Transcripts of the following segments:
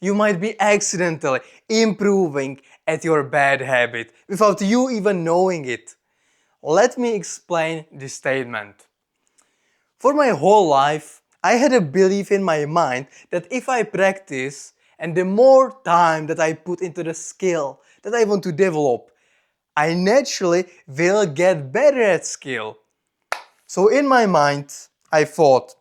You might be accidentally improving at your bad habit without you even knowing it. Let me explain this statement. For my whole life, I had a belief in my mind that if I practice and the more time that I put into the skill that I want to develop, I naturally will get better at skill. So in my mind, I thought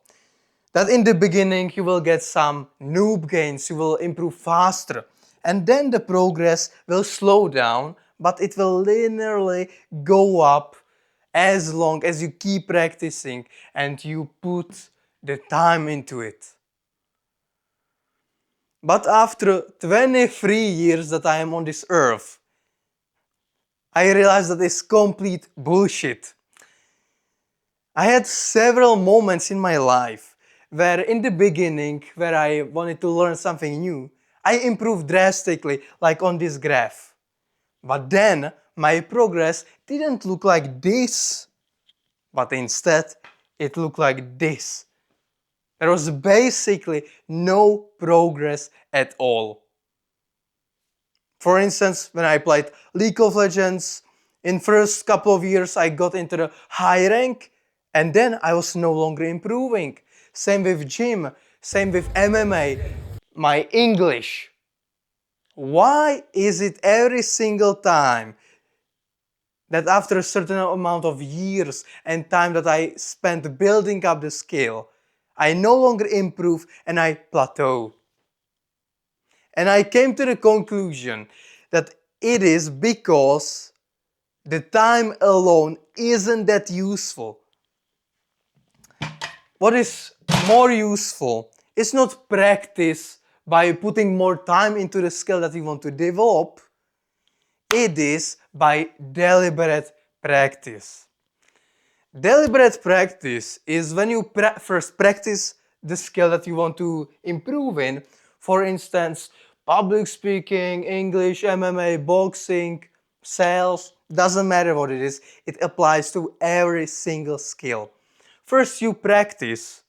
that in the beginning you will get some noob gains, you will improve faster, and then the progress will slow down, but it will linearly go up as long as you keep practicing and you put the time into it. But after 23 years that I am on this earth, I realized that it's complete bullshit. I had several moments in my life where in the beginning, where I wanted to learn something new, I improved drastically, like on this graph. But then my progress didn't look like this, but instead it looked like this. There was basically no progress at all. For instance, when I played League of Legends, in first couple of years I got into the high rank and then I was no longer improving. Same with gym, same with MMA, my English. Why is it every single time that after a certain amount of years and time that I spent building up the skill, I no longer improve and I plateau? And I came to the conclusion that it is because the time alone isn't that useful. What is more useful is not practice by putting more time into the skill that you want to develop. It is by deliberate practice. Deliberate practice is when you first practice the skill that you want to improve in. For instance, public speaking, English, MMA, boxing, sales, doesn't matter what it is, it applies to every single skill. First you practice,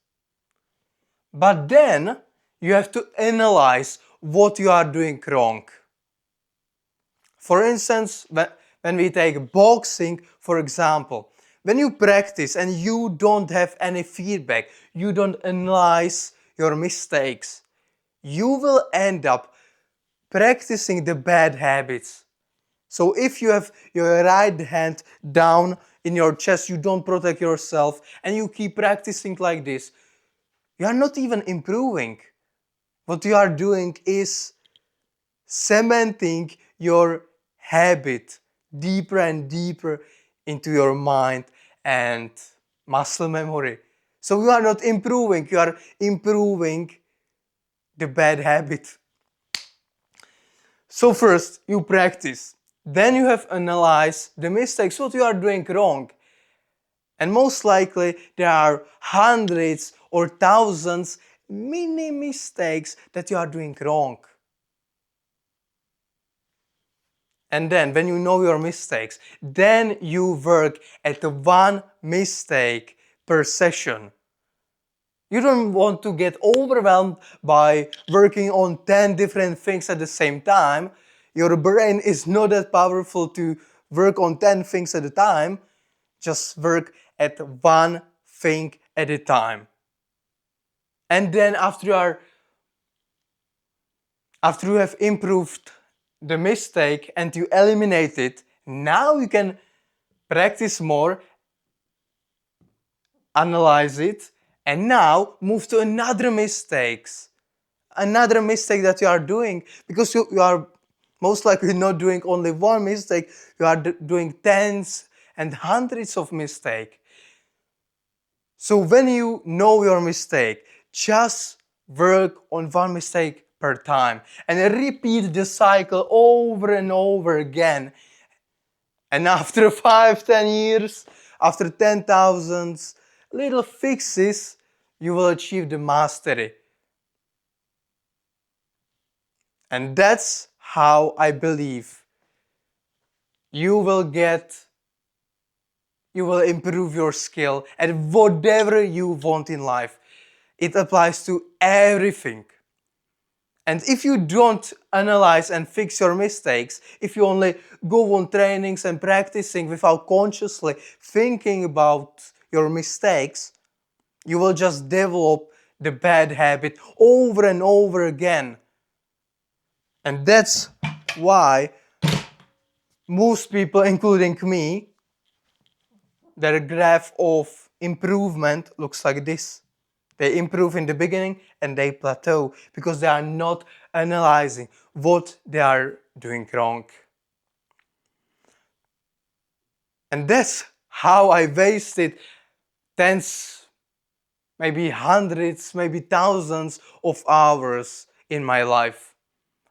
but then you have to analyze what you are doing wrong. For instance, when we take boxing, for example, when you practice and you don't have any feedback, you don't analyze your mistakes, you will end up practicing the bad habits. So if you have your right hand down in your chest, you don't protect yourself, and you keep practicing like this, you are not even improving. What you are doing is cementing your habit deeper and deeper into your mind and muscle memory. So you are not improving, you are improving the bad habit. So first you practice, then you have analyzed the mistakes, what you are doing wrong. And most likely there are hundreds or thousands mini mistakes that you are doing wrong. And then when you know your mistakes, then you work at one mistake per session. You don't want to get overwhelmed by working on 10 different things at the same time. Your brain is not that powerful to work on 10 things at a time. Just work at one thing at a time. And then after you have improved the mistake and you eliminate it, now you can practice more, analyze it, and now move to another mistake that you are doing, because you are most likely not doing only one mistake, you are doing tens and hundreds of mistakes. So when you know your mistake, just work on one mistake per time and repeat the cycle over and over again. And after 5-10 years, after 10,000 little fixes, you will achieve the mastery. And that's how I believe you will improve your skill at whatever you want in life. It applies to everything. And if you don't analyze and fix your mistakes, if you only go on trainings and practicing without consciously thinking about your mistakes, you will just develop the bad habit over and over again. And that's why most people, including me, their graph of improvement looks like this. They improve in the beginning and they plateau because they are not analyzing what they are doing wrong. And that's how I wasted tens, maybe hundreds, maybe thousands of hours in my life.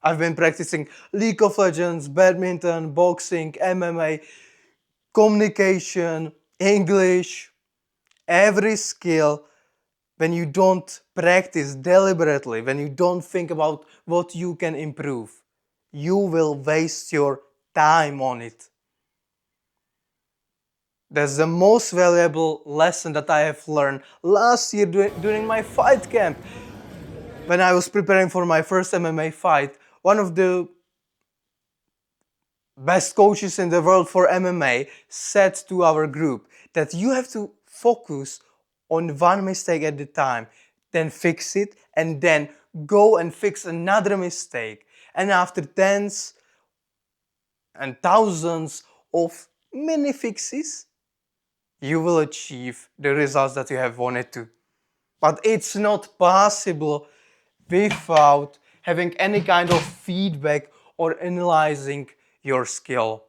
I've been practicing League of Legends, badminton, boxing, MMA, communication, English, every skill. When you don't practice deliberately, when you don't think about what you can improve, you will waste your time on it. That's the most valuable lesson that I have learned last year during my fight camp. When I was preparing for my first MMA fight, one of the best coaches in the world for MMA said to our group that you have to focus on one mistake at a time, then fix it, and then go and fix another mistake. And after tens and thousands of mini fixes, you will achieve the results that you have wanted to. But it's not possible without having any kind of feedback or analyzing your skill.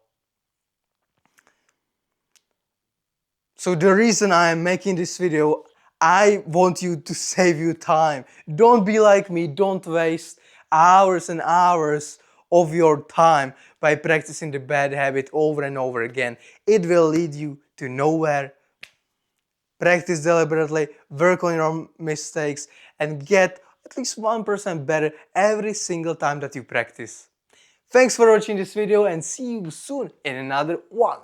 So the reason I am making this video, I want you to save you time. Don't be like me, don't waste hours and hours of your time by practicing the bad habit over and over again. It will lead you to nowhere. Practice deliberately, work on your mistakes, and get at least 1% better every single time that you practice. Thanks for watching this video and see you soon in another one.